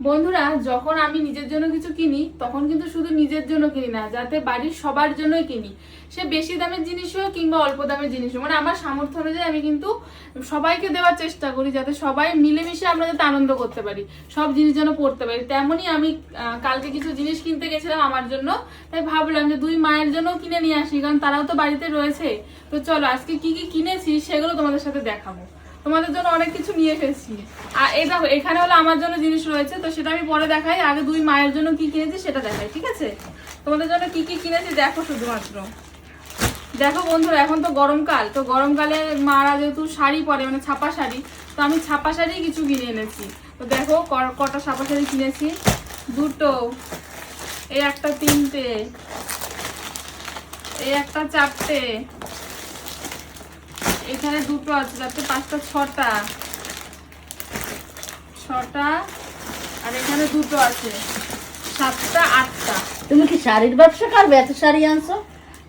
বন্ধুরা, যখন আমি নিজের জন্য কিছু কিনি তখন কিন্তু শুধু নিজের জন্য কিনি না, যাতে বাড়ির সবার জন্যই কিনি। সে বেশি দামের জিনিস হোক কিংবা অল্প দামের জিনিস হোক, মানে আমার সামর্থ্য অনুযায়ী আমি কিন্তু সবাইকে দেওয়ার চেষ্টা করি, যাতে সবাই মিলেমিশে আমরা যাতে আনন্দ করতে পারি, সব জিনিস যেন পড়তে পারি। তেমনই আমি কালকে কিছু জিনিস কিনতে গেছিলাম আমার জন্য, তাই ভাবলাম যে দুই মায়ের জন্য কিনে নিয়ে আসি, কারণ তারাও তো বাড়িতে রয়েছে। তো চলো আজকে কি কি কিনেছি সেগুলো তোমাদের সাথে দেখাবো। তোমাদের জন্য অনেক কিছু নিয়ে এসেছি। আর এই দেখো, এখানে হলো আমার জন্য জিনিস রয়েছে, তো সেটা আমি পরে দেখাই। আগে দুই মায়ের জন্য কি কিনেছি সেটা দেখাই, ঠিক আছে? তোমাদের জন্য কি কি কিনেছি দেখো শুধুমাত্র। দেখো বন্ধুরা, এখন তো গরমকাল, তো গরমকালে মারা যেহেতু শাড়ি পরে, মানে ছাপা শাড়ি, তো আমি ছাপা শাড়ি কিছু কিনে এনেছি। তো দেখো কটা ছাপা শাড়ি কিনেছি। দুটো, এই একটা তিনটে, এই একটা চারটে, এখানে দুটো আছে, যাতে পাঁচটা ছটা, আর এখানে দুটো আছে, সাতটা আটটা। তুমি কি শাড়ির ব্যবসা করবে? এত শাড়ি আনছো?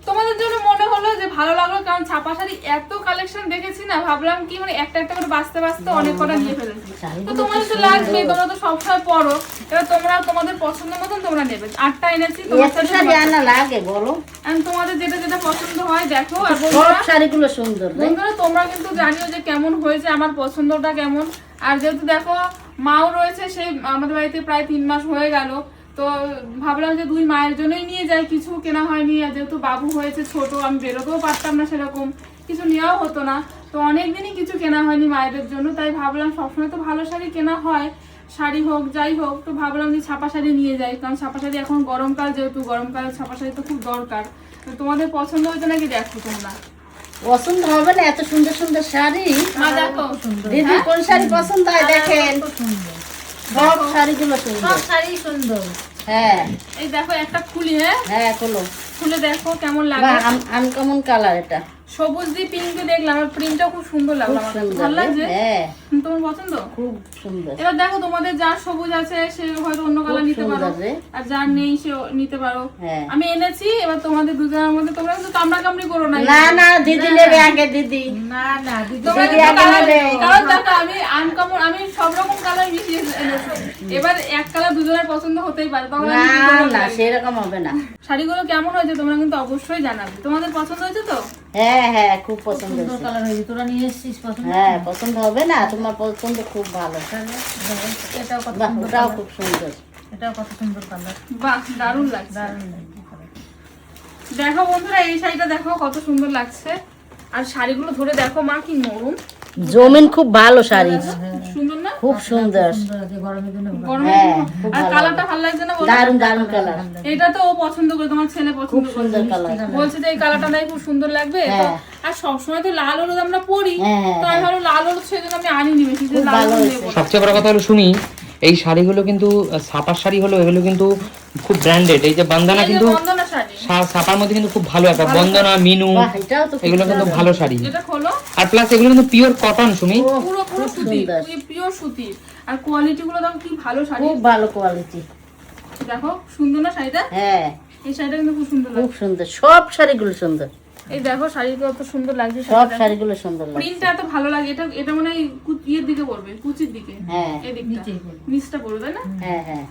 তোমাদের জন্য মনে হলো যে ভালো লাগলো, কারণ ছাপা শাড়ি এত কালেকশন দেখেছি না, ভাবলাম কি মানে একটা একটা করে বাঁচতে বাঁচতে অনেক কটা নিয়ে ফেলেছি। তো তোমাদের তো লাগবে, তোমরা তো সবসময় পরো, এবার তোমরা তোমাদের পছন্দ মতন তোমরা নেবে। আটটা এনেছি, লাগে বলো, তোমাদের যেটা যেটা পছন্দ হয় দেখো। আর সব শাড়িগুলো সুন্দর। বন্ধুরা তোমরা কিন্তু জানিও যে কেমন হয়েছে, আমার পছন্দটা কেমন। আর যেহেতু দেখো মাও রয়েছে, সেই আমাদের বাড়িতে প্রায় 3 মাস হয়ে গেল, তো ভাবলাম যে দুই মায়ের জন্যই নিয়ে যাই। কিছু কেনা হয়নি, আর যেহেতু বাবু হয়েছে ছোট, আমি বেরোতেও পারতাম না, সেরকম কিছু নেওয়াও হতো না, তো অনেকদিনই কিছু কেনা হয়নি মায়েদের জন্য। তাই ভাবলাম সবসময় তো ভালো শাড়ি কেনা হয়, শাড়ি হোক যাই হোক, তো ভাবলাম যে ছাপা শাড়ি নিয়ে যাই, কারণ ছাপা শাড়ি এখন গরমকাল, যেহেতু গরমকালে ছাপা শাড়ি তো খুব দরকার। তো তোমাদের পছন্দ হয়েছে নাকি দেখো তোমরা। পছন্দ হবে না? এত সুন্দর সুন্দর শাড়ি। মা দেখো দিদি কোন শাড়ি পছন্দ হয় দেখেন, সব শাড়িগুলো সুন্দর, সব শাড়ি সুন্দর। হ্যাঁ এই দেখো একটা খুলি, হ্যাঁ খোলো, খুলে দেখো কেমন লাগে। আনকমন কালার এটা, সবুজ দিয়ে পিঙ্ক দেখলাম, আর প্রিন্টটা খুব সুন্দর লাগলো আমার, ভালো লাগছে। হ্যাঁ তোমার পছন্দ? খুব সুন্দর। এবার দেখো তোমাদের যার সবুজ আছে সে হয়তো অন্য কালার নিতে পারো, আর যার নেই সে নিতে পারো। আমি এনেছি, এবার তোমাদের দুজনের মধ্যে তোমরা কিন্তু কামড়াকামড়ি করো না। না না দিদি নেবে আগে, দিদি না না দিদি তোমরা দিদি আগে নেবে। কারণ দেখো আমি আনকমন, আমি সব রকম কালার মিশিয়ে এনেছি, এবার এক কালার দুজনের পছন্দ হতেই পারে। না না সেরকম হবে না। শাড়িগুলো কেমন হয়েছে তোমরা কিন্তু অবশ্যই জানাবে। তোমাদের পছন্দ হয়েছে তো? হ্যাঁ হ্যাঁ খুব পছন্দ সুন্দর হয়েছে। কালার হয়েছে, তোরা নিয়ে এসেছিস পছন্দ? হ্যাঁ পছন্দ হবে না? তোমার পছন্দ খুব ভালো। এটাও কত বাহ, সুন্দর ওটাও কালার, খুব সুন্দর। এটাও কত সুন্দর কালার, বাহ দারুণ লাগছে। দারুণ লাগছে। দেখো বন্ধুরা, এই শাড়িটা দেখো কত সুন্দর লাগছে, আর শাড়িগুলো ধরে দেখো মা কি নরম, জমিন খুব ভালো শাড়ি, সুন্দর না? খুব সুন্দর। সুন্দর আছে গরমের জন্য। গরমে হ্যাঁ খুব আর ভালো, কালারটা ভালো লাগছে না? বলো। দারুণ দারুণ কালার, এটা তো ও পছন্দ করে, তোমার ছেলে খুব পছন্দ করে, সুন্দর কালার। বলছে যে এই কালারটা নাই খুব সুন্দর লাগবে। তো হ্যাঁ। আর সবসময় তো লাল হলুদ আমরা পরি, হ্যাঁ, তো আমি ভালো লাল হলুদ, সেজন্য আমি আনিনি বেশি, যে খুব লাল ভালো হলুদ হয়েছে। নেবো। সবচেয়ে বড় কথা হলো শুনি, এই শাড়িগুলো কিন্তু ছাপার শাড়ি হলো, এগুলো কিন্তু খুব ব্র্যান্ডেড। এই যে বন্দনা এই যে কিন্তু বন্দনা শাড়ি, ছাপার মধ্যে কিন্তু খুব ভালো একটা বন্দনা, মিনু, বাহ, এটাও তো খুব এগুলো কিন্তু সুন্দর। ভালো শাড়ি। এটা খোলো, আর প্লাস এগুলো কিন্তু পিওর কটন সুমি। ও, পুরো পুরো খুব সুতি, সুন্দর, পিওর সুতি, আর কোয়ালিটি গুলো দেখো কি ভালো শাড়ি। খুব ভালো কোয়ালিটি। দেখো সুন্দর না শাড়িটা? হ্যাঁ এই শাড়িটা কিন্তু খুব সুন্দর খুব লাগছে। সুন্দর, সব শাড়িগুলো সুন্দর, এই দেখো শাড়িটা কত সুন্দর লাগছে, সব শাড়িগুলো সুন্দর লাগছে। প্রিন্টটা এত ভালো লাগে। এটা এটা মানে ইয়ের দিকে পড়বে, কুচির দিকে, হ্যাঁ এই দিকটা নিচটা পড়বে, তাই না? হ্যাঁ হ্যাঁ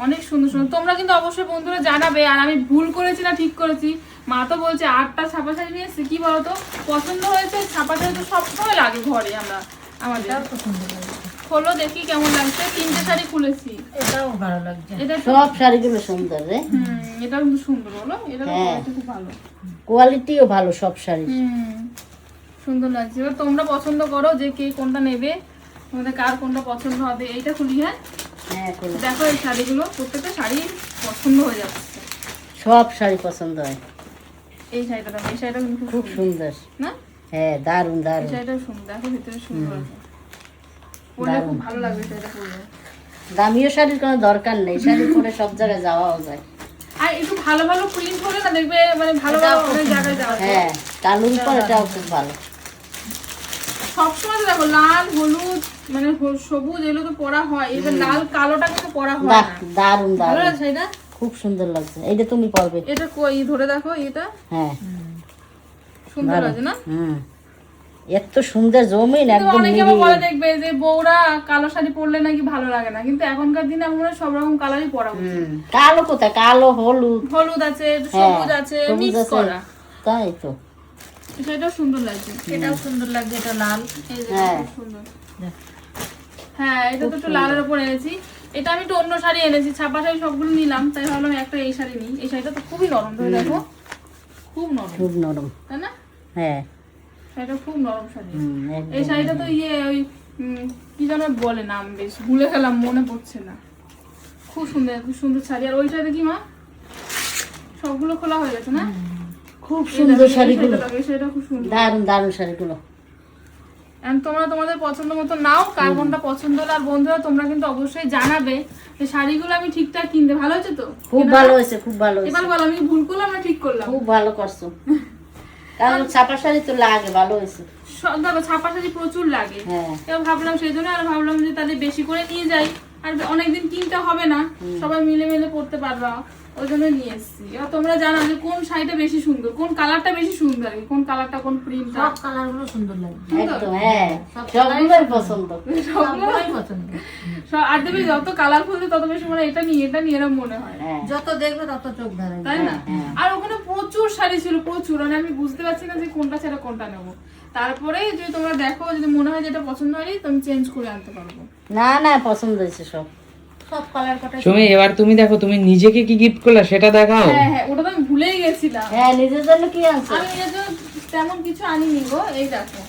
অনেক সুন্দর সুন্দর। তোমরা কিন্তু অবশ্যই বন্ধুরা জানাবে, আর আমি ভুল করেছি না ঠিক করেছি। মা তো বলছে 8টা ছাপা শাড়ি নিয়ে এসেছে, কি বলতো পছন্দ হয়েছে। ছাপা শাড়ি তো সবসময় লাগে ঘরে আমরা, আমাদের। এটাও তো সুন্দর লাগছে, খোলো দেখি কেমন লাগছে। 3টে শাড়ি খুলেছি, এটাও ভালো লাগছে। এটা সব শাড়িগুলো সুন্দর রে, এটা কিন্তু সুন্দর, বলো এটা হ্যাঁ। খুব ভালো, কোয়ালিটিও ভালো সব শাড়ি। সুন্দর লাগছে। এবার তোমরা পছন্দ করো যে কে কোনটা নেবে, তোমাদের কার কোনটা পছন্দ হবে। এইটা খুলি, হ্যাঁ হ্যাঁ খুলে। দেখো এই শাড়িগুলো, প্রত্যেকটা শাড়ি পছন্দ হয়ে যাচ্ছে। সব শাড়ি পছন্দ হয়, এই শাড়িটা দেখো, এই শাড়িটা কিন্তু খুব সুন্দর। না? হ্যাঁ দারুণ এই দারুণ, শাড়িটাও সুন্দর, দেখো ভিতরে সুন্দর আছে, পরলে খুব ভালো লাগবে শাড়িটা পরলে। দামিও শাড়ির কোনো দরকার নেই, শাড়ি পরে সব জায়গায় যাওয়াও যায়। আর একটু ভালো ভালো প্রিন্ট হলে না দেখবে, মানে ভালো ভালো অনেক জায়গায় যাওয়া যায়। হ্যাঁ কালুর পর এটাও খুব ভালো। সবসময় তো দেখো লাল হলুদ মানে সবুজ এগুলো তো পরা হয়, এবার লাল কালোটা কিন্তু পরা হয় বাহ না। দারুণ ভালো দারুণ, লাগছে এটা? খুব সুন্দর লাগছে। এইটা তুমি পরবে? এটা কই ধরে দেখো, এটা হ্যাঁ সুন্দর ভালো। লাগছে না? হুম এত সুন্দর জমিন কিন্তু একদম অনেকে আবার মিলিয়ে। বলে দেখবে যে বউরা কালো শাড়ি পরলে নাকি ভালো লাগে না, কিন্তু এখনকার দিনে আমার মনে হয় সব রকম কালারই পরা উচিত। কালো কোথায়, কালো হলুদ, হলুদ আছে, হ্যাঁ, সবুজ আছে, সবুজ মিক্স আছে। করা, তাই তো। সেটাও সুন্দর লাগছে। এটাও সুন্দর লাগছে, এটা লাল। এই যে হ্যাঁ। খুব সুন্দর। হ্যাঁ, এটা তো একটু লালের উপর এনেছি। এটা আমি একটু অন্য শাড়ি এনেছি, ছাপা শাড়ি সবগুলো নিলাম, তাই ভাবলাম একটা এই শাড়ি নিই। এই শাড়িটা তো খুবই নরম, ধরে দেখো খুব নরম, খুব নরম। তাই না? হ্যাঁ, শাড়িটা খুব নরম শাড়ি। একদম। এই শাড়িটা তো ওই কি যেন বলে নাম, বেশ ভুলে গেলাম, মনে পড়ছে না। খুব সুন্দর, খুব সুন্দর শাড়ি। আর ওইটা দেখি মা, সবগুলো খোলা হয়ে গেছে না? খুব সুন্দর শাড়িগুলো, এই শাড়িটা খুব সুন্দর। দারুণ দারুণ শাড়িগুলো। And তোমরা তোমাদের পছন্দ মতো নাও, কার কোনটা পছন্দ হলো। আর বন্ধুরা তোমরা কিন্তু অবশ্যই জানাবে যে শাড়িগুলো আমি ঠিকঠাক কিনতে। ভালো হয়েছে তো? খুব ভালো হয়েছে, খুব ভালো হয়েছে। এবার বলো আমি ভুল করলাম না ঠিক করলাম? খুব ভালো করছো, কারণ ছাপা শাড়ি তো লাগে, ভালো হয়েছে। দেখো ছাপা শাড়ি প্রচুর লাগে। হ্যাঁ, এবার ভাবলাম সেই জন্য, আর ভাবলাম যে তাহলে বেশি করে নিয়ে যাই, আর অনেকদিন কিনতে হবে না, সবাই মিলে মিলে পড়তে পারবা, ওই জন্য নিয়ে এসেছি। এবার তোমরা জানো যে কোন শাড়িটা বেশি সুন্দর, কোন কালারটা বেশি সুন্দর, কোন কালারটা, কোন প্রিন্টটা। সব কালার গুলো সুন্দর লাগছে, একদম। হ্যাঁ, সবগুলোই পছন্দ। সবগুলোই পছন্দ। আর দেবে যত কালার খুলবে তত বেশি মনে হয় এটা নিয়ে এরকম মনে হয়, হ্যাঁ, যত দেখবে তত চোখ ধরে। তাই না? আর ওখানে প্রচুর শাড়ি ছিল, প্রচুর, মানে আমি বুঝতে পারছি না যে কোনটা ছেড়ে কোনটা নেবো। তারপরে যদি তোমরা দেখো, যদি মনে হয় যেটা পছন্দ হয়নি, তুমি চেঞ্জ করে আনতে পারবো। না না, পছন্দ হয়েছে সব। সব কালার কটা সুমি, এবার তুমি দেখো তুমি নিজেকে কি গিফট করলে সেটা দেখাও। হ্যাঁ হ্যাঁ, ওটা তো আমি ভুলেই গেছিলাম। হ্যাঁ, নিজের জন্য কি আনছো? আমি নিজের জন্য তেমন কিছু আনিনি গো। এই দেখো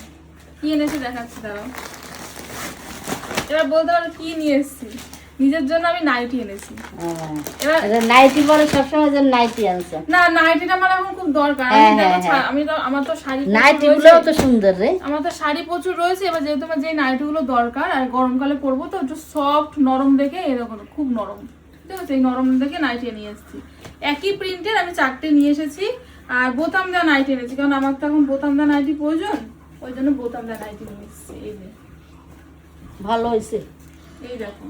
কি এনেছি, দেখাচ্ছি দাঁড়াও। এবার বলতে পারো কি নিয়ে এসেছি। নিজের জন্য আমি নাইটি এনেছি। এবার নাইটি পরে সবসময় যে নাইটি আনছো। না, নাইটিটা আমার এখন খুব দরকার। হ্যাঁ, আমি দেখো হ্যাঁ, আমি তো, আমার তো শাড়ি প্রচুর নাইটি রয়েছে। গুলোও তো সুন্দর রে। আমার তো শাড়ি প্রচুর রয়েছে। এবার যেহেতু আমার যে নাইটিগুলো দরকার, আর গরমকালে পরবো তো, একটু সফট নরম দেখে, এরকম খুব নরম, ঠিক আছে, এই নরম দেখে নাইটি নিয়ে এসেছি। একই প্রিন্টের আমি 4টে নিয়ে এসেছি। আর বোতাম দেওয়া নাইটি এনেছি, কারণ আমার তো এখন বোতাম দেওয়া নাইটি প্রয়োজন, ওই জন্য বোতাম দেওয়া নাইটি নিয়ে এসেছি। এই যে ভালো হয়েছে, এই দেখো,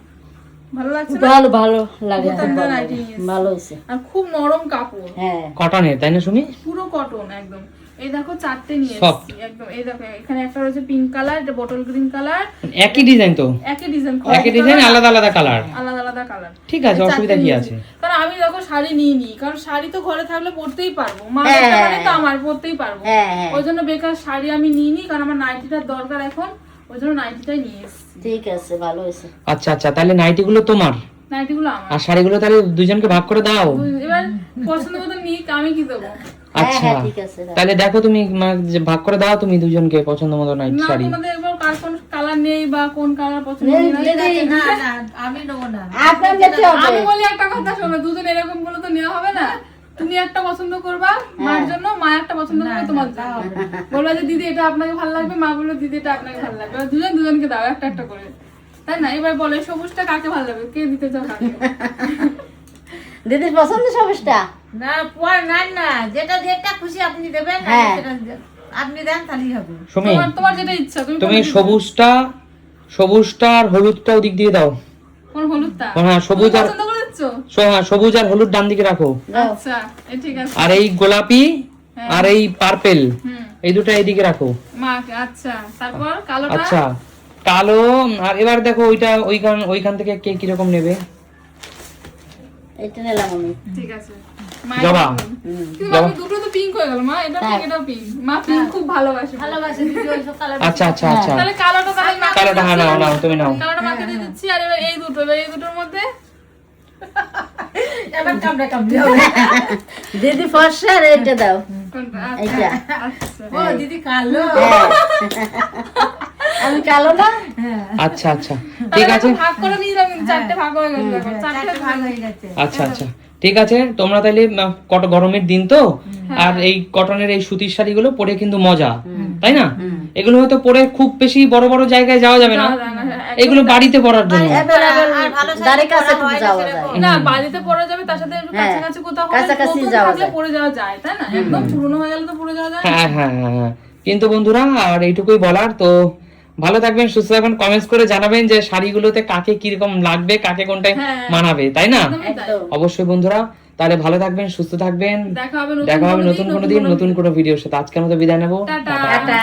ভালো লাগছে না? ভালো ভালো লাগে, বোতাম খুব দেওয়া ভালো নাইটি লাগে। নিয়ে এসেছি। ভালো হয়েছে। আর খুব নরম কাপড়, হ্যাঁ, কটনের, তাই না সুমি? পুরো কটন একদম। এই দেখো 4টে নিয়ে Soft. এসেছি একদম। এই দেখো এখানে একটা রয়েছে পিঙ্ক কালার, এটা বটল গ্রিন কালার, একই ডিজাইন তো, একই ডিজাইন, একই ডিজাইন, আলাদা আলাদা কালার। আলাদা আলাদা কালার। ঠিক আছে, অসুবিধা কি আছে? কারণ আমি দেখো শাড়ি নিইনি, কারণ শাড়ি তো ঘরে থাকলে পরতেই পারবো, মা হ্যাঁ, একটা মানে তো আমার পরতেই পারবো। হ্যাঁ, হ্যাঁ, ওই জন্য বেকার শাড়ি আমি নিইনি, কারণ আমার নাইটিটার দরকার এখন, ওই জন্য নাইটিটাই নিয়ে এসেছি। ঠিক আছে, ভালো হয়েছে। আচ্ছা আচ্ছা, তাহলে নাইটিগুলো তোমার নাইটিগুলো আমার। আর শাড়িগুলো তাহলে দুজনকে ভাগ করে দাও। এবার পছন্দ মতো নিক, আমি কি দেবো? হ্যাঁ আচ্ছা, হ্যাঁ, ঠিক আছে। তাহলে দেখো তুমি যে ভাগ করে দাও তুমি দুজনকে পছন্দ মতো নাইটি না, শাড়ি। তোমাদের এবার কার কোন কালার নেই বা কোন কালার পছন্দ নেই, না না, আমি নেবো না। আপনার যেতে হবে। আমি বলি একটা কথা শোনো, দুজন এরকম বলে তো নেওয়া হবে না। তুমি একটা পছন্দ করবা মার জন্য, মা একটা পছন্দ করবে তোমার জন্য। বলবা যে দিদি এটা আপনাকে ভালো লাগবে, মা বললো দিদি এটা আপনাকে ভালো লাগবে। এবার দুজন দুজনকে দাও একটা একটা করে, তাই না? এবার বলে সবুজটা কাকে ভালো লাগবে, কে দিতে চাও কাকে? দিদির পছন্দ সবুজটা। না পর না, যেটা খুশি আপনি দেবেন, হ্যাঁ। সেটা আপনি দেন তাহলেই হবে। সুমি, তোমার যেটা ইচ্ছা তুমি তুমি কোনটা দিবে? সবুজটা আর হলুদটা ওদিক দিয়ে দাও। কোন হলুদটা? হ্যাঁ, সবুজ তুমি আর পছন্দ করেছো? হ্যাঁ, সবুজ আর হলুদ ডান দিকে রাখো। দাও। আচ্ছা, এই ঠিক আছে। আর এই গোলাপি হ্যাঁ। আর এই পার্পেল হুম, এই দুটো এইদিকে রাখো। মাকে। আচ্ছা, তারপর কালোটা? আচ্ছা, কালো। আর এবার দেখো ওইটা ওইখান থেকে কে কিরকম নেবে। এটা নিলাম আমি। ঠিক আছে। জবা। কিন্তু আমি দুটো তো পিঙ্ক হয়ে গেল, মা এটা পিঙ্ক এটাও পিঙ্ক। মা পিঙ্ক খুব ভালোবাসে। ভালোবাসে দিদি ওইসব কালার। আচ্ছা আচ্ছা আচ্ছা, তাহলে কালোটা তাহলে মাকে কালোটা হ্যাঁ, নাও নাও তুমি নাও। কালোটা মাকে দিয়ে দিচ্ছি। আর এবার এই দুটোর মধ্যে এবার কামড়া কামড়ি হবে। দিদি ফর্সা আর এইটা দাও। কোনটা? এইটা। আচ্ছা। ও দিদি কালো। হ্যাঁ। আমি কালো না। হ্যাঁ, আচ্ছা আচ্ছা, ঠিক আছে। ভাগ করে নিলাম, কিন্তু 4টে ভাগ হয়ে গেল। এখন 4টে চারটে ভাগ হয়ে গেছে। আচ্ছা আচ্ছা, ঠিক আছে। তোমরা তাহলে গরমের দিন তো, আর এই কটনের এই সুতির শাড়িগুলো পরে কিন্তু মজা, তাই না? এগুলো হয়তো পরে খুব বেশি বড় বড় জায়গায় যাওয়া যাবে না, এগুলো বাড়িতে পরার জন্য। Available আর ভালো শাড়ি দাঁড়ে কাছে পরা হয় না যাওয়া সেরকম। যায়। না, বাড়িতে পরা যাবে, তার সাথে একটু হ্যাঁ, কাছাকাছি কোথাও হলে কাছাকাছি নতুন যাওয়া থাকলে যায়। পরে যাওয়া যায়, তাই না? একদম পুরনো হয়ে গেলে তো পরে যাওয়া যায় না। হ্যাঁ হ্যাঁ হ্যাঁ হ্যাঁ। কিন্তু বন্ধুরা, আর এইটুকুই বলার, তো ভালো থাকবেন, সুস্থ থাকবেন, কমেন্টস করে জানাবেন যে শাড়িগুলোতে কাকে কিরকম লাগবে, কাকে কোনটায় হ্যাঁ। মানাবে, তাই না? একদমই তাই। একদম। অবশ্যই বন্ধুরা, তাহলে ভালো থাকবেন, সুস্থ থাকবেন, দেখা হবে দেখা হবে নতুন কোনো দিন নতুন কোনো ভিডিওর সাথে। আজকের মতো বিদায় নেবো। টাটা। টাটা।